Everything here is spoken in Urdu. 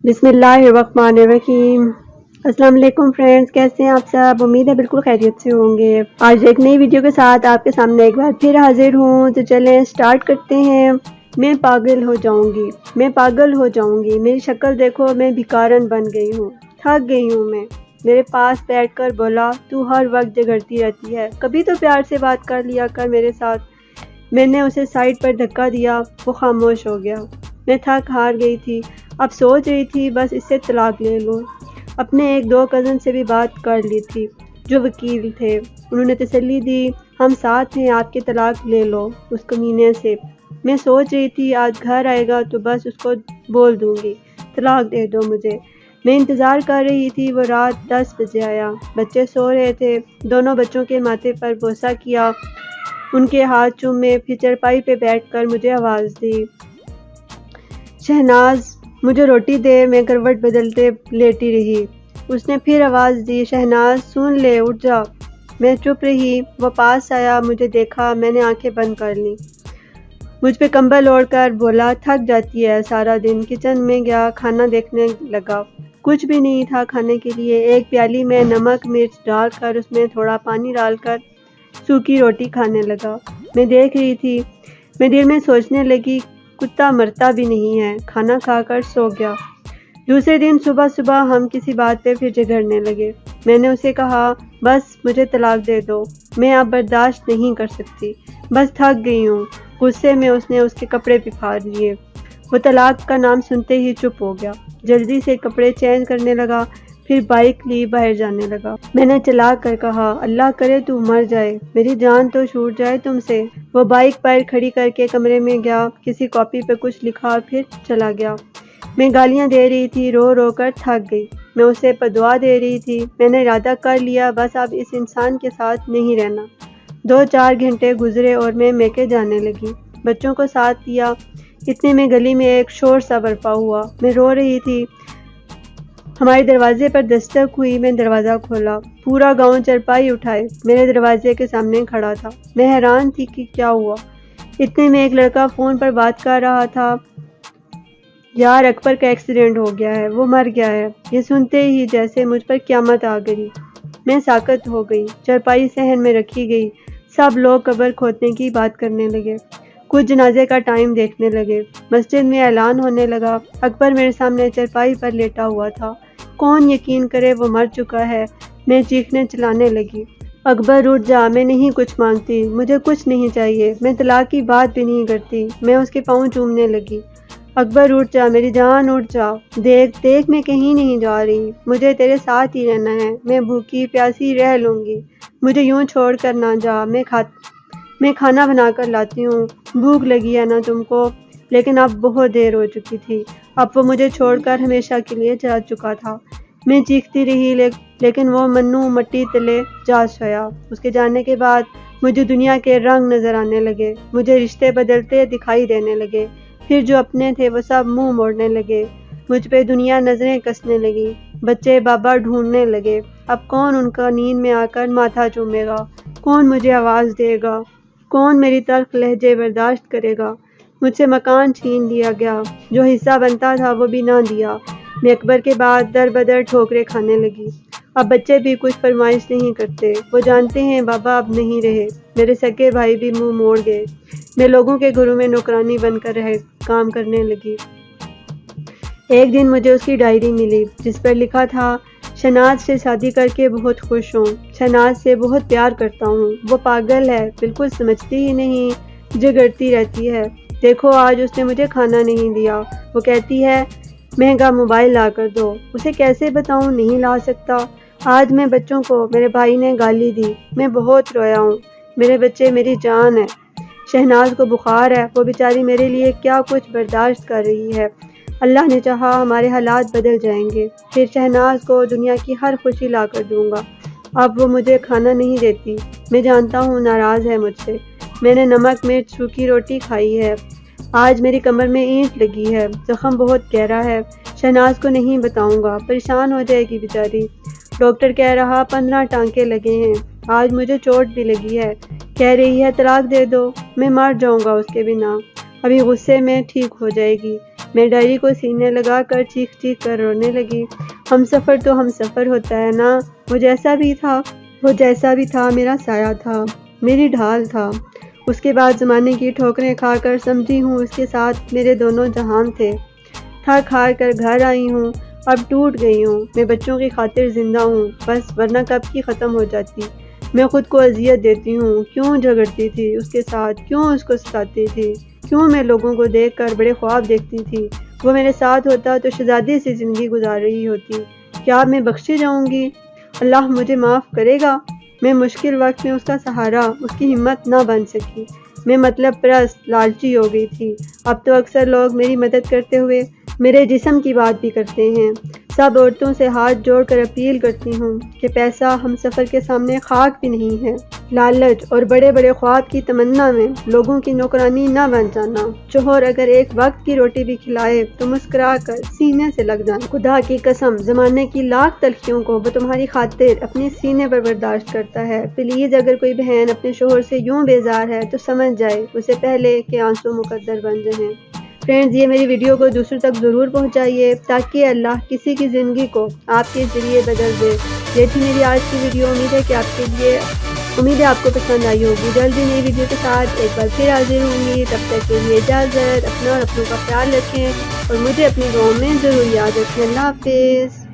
بسم اللہ الرحمن الرحیم۔ السلام علیکم فرینڈز، کیسے ہیں آپ سب؟ امید ہے بالکل خیریت سے ہوں گے۔ آج ایک نئی ویڈیو کے ساتھ آپ کے سامنے ایک بار پھر حاضر ہوں، تو چلیں سٹارٹ کرتے ہیں۔ میں پاگل ہو جاؤں گی، میں پاگل ہو جاؤں گی، میری شکل دیکھو، میں بھکارن بن گئی ہوں، تھک گئی ہوں میں۔ میرے پاس بیٹھ کر بولا، تو ہر وقت جھگڑتی رہتی ہے، کبھی تو پیار سے بات کر لیا کر میرے ساتھ۔ میں نے اسے سائڈ پر دھکا دیا، وہ خاموش ہو گیا۔ میں تھک ہار گئی تھی، اب سوچ رہی تھی بس اس سے طلاق لے لوں۔ اپنے ایک دو کزن سے بھی بات کر لی تھی جو وکیل تھے، انہوں نے تسلی دی، ہم ساتھ ہیں، آپ کی طلاق لے لو اس کمینے سے۔ میں سوچ رہی تھی آج گھر آئے گا تو بس اس کو بول دوں گی طلاق دے دو مجھے۔ میں انتظار کر رہی تھی، وہ رات 10 بجے آیا، بچے سو رہے تھے، دونوں بچوں کے ماتھے پر بوسہ کیا، ان کے ہاتھ چومے، پھر چرپائی پہ بیٹھ کر مجھے آواز دی، شہناز مجھے روٹی دے۔ میں کروٹ بدلتے لیٹی رہی۔ اس نے پھر آواز دی، شہناز سن لے، اٹھ جا۔ میں چپ رہی، وہ پاس آیا، مجھے دیکھا، میں نے آنکھیں بند کر لیں۔ مجھ پہ کمبل اوڑھ کر بولا، تھک جاتی ہے سارا دن۔ کچن میں گیا، کھانا دیکھنے لگا، کچھ بھی نہیں تھا کھانے کے لیے۔ ایک پیالی میں نمک مرچ ڈال کر اس میں تھوڑا پانی ڈال کر سوکھی روٹی کھانے لگا۔ میں دیکھ رہی تھی، میں دل میں سوچنے لگی، کتا مرتا بھی نہیں ہے، کھانا کھا کر سو گیا۔ دوسرے دن صبح ہم کسی بات پہ پھر جھگڑنے لگے۔ میں نے اسے کہا، بس مجھے طلاق دے دو، میں اب برداشت نہیں کر سکتی، بس تھک گئی ہوں۔ غصے میں اس نے اس کے کپڑے پھاڑ دیے۔ وہ طلاق کا نام سنتے ہی چپ ہو گیا، جلدی سے کپڑے چینج کرنے لگا، پھر بائک لی باہر جانے لگا۔ میں نے چلا کر کہا، اللہ کرے تو مر جائے، میری جان تو چھوٹ جائے تم سے۔ وہ بائک باہر کھڑی کر کے کمرے میں گیا، کسی کاپی پہ کچھ لکھا اور پھر چلا گیا۔ میں گالیاں دے رہی تھی، رو رو کر تھک گئی۔ میں اسے بددعا دے رہی تھی، میں نے ارادہ کر لیا بس اب اس انسان کے ساتھ نہیں رہنا۔ 2-4 گھنٹے گزرے اور میں میکے جانے لگی، بچوں کو ساتھ لیا۔ اتنے میں گلی میں ایک شور سا برپا ہوا، میں رو رہی تھی۔ ہمارے دروازے پر دستک ہوئی، میں دروازہ کھولا، پورا گاؤں چرپائی اٹھائے میرے دروازے کے سامنے کھڑا تھا۔ میں حیران تھی کہ کیا ہوا۔ اتنے میں ایک لڑکا فون پر بات کر رہا تھا، یار اکبر کا ایکسیڈنٹ ہو گیا ہے، وہ مر گیا ہے۔ یہ سنتے ہی جیسے مجھ پر قیامت آ گئی، میں ساکت ہو گئی۔ چرپائی صحن میں رکھی گئی، سب لوگ قبر کھودنے کی بات کرنے لگے، کچھ جنازے کا ٹائم دیکھنے لگے۔ مسجد میں اعلان ہونے لگا، اکبر میرے سامنے چرپائی پر لیٹا ہوا تھا، کون یقین کرے وہ مر چکا ہے۔ میں چیخنے چلانے لگی، اکبر اٹھ جا، میں نہیں کچھ مانگتی، مجھے کچھ نہیں چاہیے، میں طلاق کی بات بھی نہیں کرتی۔ میں اس کے پاؤں چومنے لگی، اکبر اٹھ جا، میری جان اٹھ جا، دیکھ میں کہیں نہیں جا رہی، مجھے تیرے ساتھ ہی رہنا ہے، میں بھوکی پیاسی رہ لوں گی، مجھے یوں چھوڑ کر نہ جا، میں کھانا بنا کر لاتی ہوں، بھوک لگی ہے نا تم کو۔ لیکن اب بہت دیر ہو چکی تھی، اب وہ مجھے چھوڑ کر ہمیشہ کے لیے جا چکا تھا۔ میں چیختی رہی لیکن وہ منو مٹی تلے جا سویا۔ اس کے جانے کے بعد مجھے دنیا کے رنگ نظر آنے لگے، مجھے رشتے بدلتے دکھائی دینے لگے، پھر جو اپنے تھے وہ سب منہ موڑنے لگے، مجھ پہ دنیا نظریں کسنے لگی، بچے بابا ڈھونڈنے لگے، اب کون ان کا نیند میں آ کر ماتھا چومے گا، کون مجھے آواز دے گا، کون میری تلخ لہجے برداشت کرے گا۔ مجھ سے مکان چھین لیا گیا، جو حصہ بنتا تھا وہ بھی نہ دیا۔ میں اکبر کے بعد در بدر ٹھوکریں کھانے لگی۔ اب بچے بھی کچھ فرمائش نہیں کرتے، وہ جانتے ہیں بابا اب نہیں رہے، میرے سگے بھائی بھی منہ موڑ گئے۔ میں لوگوں کے گھروں میں نوکرانی بن کر کام کرنے لگی۔ ایک دن مجھے اس کی ڈائری ملی جس پر لکھا تھا، شہناز سے شادی کر کے بہت خوش ہوں، شہناز سے بہت پیار کرتا ہوں، وہ پاگل ہے، بالکل سمجھتی ہی نہیں، جھگڑتی رہتی ہے، دیکھو آج اس نے مجھے کھانا نہیں دیا، وہ کہتی ہے مہنگا موبائل لا کر دو، اسے کیسے بتاؤں نہیں لا سکتا۔ آج میں بچوں کو میرے بھائی نے گالی دی، میں بہت رویا ہوں، میرے بچے میری جان ہے۔ شہناز کو بخار ہے، وہ بیچاری میرے لیے کیا کچھ برداشت کر رہی ہے، اللہ نے چاہا ہمارے حالات بدل جائیں گے، پھر شہناز کو دنیا کی ہر خوشی لا کر دوں گا۔ اب وہ مجھے کھانا نہیں دیتی، میں جانتا ہوں ناراض ہے مجھ سے، میں نے نمک مرچ سوکھی روٹی کھائی ہے، آج میری کمر میں اینٹ لگی ہے، زخم بہت گہرا ہے، شہناز کو نہیں بتاؤں گا، پریشان ہو جائے گی بیچاری۔ ڈاکٹر کہہ رہا 15 ٹانکے لگے ہیں، آج مجھے چوٹ بھی لگی ہے، کہہ رہی ہے طلاق دے دو، میں مر جاؤں گا اس کے بنا، ابھی غصے میں ٹھیک ہو جائے گی، میں ڈائری کو سینے لگا کر چیخ چیخ کر رونے لگی۔ ہم سفر تو ہم سفر ہوتا ہے نا، وہ جیسا بھی تھا میرا سایہ تھا، میری ڈھال تھا۔ اس کے بعد زمانے کی ٹھوکریں کھا کر سمجھی ہوں اس کے ساتھ میرے دونوں جہان تھے۔ تھک ہار کر گھر آئی ہوں، اب ٹوٹ گئی ہوں۔ میں بچوں کی خاطر زندہ ہوں بس، ورنہ کب کی ختم ہو جاتی۔ میں خود کو اذیت دیتی ہوں، کیوں جھگڑتی تھی اس کے ساتھ، کیوں اس کو ستاتی تھی، کیوں میں لوگوں کو دیکھ کر بڑے خواب دیکھتی تھی۔ وہ میرے ساتھ ہوتا تو شہزادی سی زندگی گزار رہی ہوتی۔ کیا میں بخشی جاؤں گی؟ اللہ مجھے معاف کرے گا؟ میں مشکل وقت میں اس کا سہارا، اس کی ہمت نہ بن سکی۔ میں مطلب پرست، لالچی ہو گئی تھی۔ اب تو اکثر لوگ میری مدد کرتے ہوئے میرے جسم کی بات بھی کرتے ہیں۔ سب عورتوں سے ہاتھ جوڑ کر اپیل کرتی ہوں کہ پیسہ ہم سفر کے سامنے خاک بھی نہیں ہے۔ لالچ اور بڑے بڑے خواب کی تمنا میں لوگوں کی نوکرانی نہ بن جانا۔ شوہر اگر ایک وقت کی روٹی بھی کھلائے تو مسکرا کر سینے سے لگ جانا۔ خدا کی قسم، زمانے کی لاکھ تلخیوں کو وہ تمہاری خاطر اپنے سینے پر برداشت کرتا ہے۔ پلیز اگر کوئی بہن اپنے شوہر سے یوں بیزار ہے تو سمجھ جائے اسے پہلے کہ آنسو مقدر بن جائیں۔ فرینڈز، یہ میری ویڈیو کو دوسروں تک ضرور پہنچائیے تاکہ اللہ کسی کی زندگی کو آپ کے ذریعے بدل دے۔ یہ تھی میری آج کی ویڈیو، امید ہے آپ کو پسند آئی ہوگی۔ جلدی نئی ویڈیو کے ساتھ ایک بار پھر حاضر ہوں گی، تب تک کے لیے اجازت، اپنا اور اپنوں کا خیال رکھیں اور مجھے اپنی دعاؤں میں ضرور یاد رکھیں۔ اللہ حافظ۔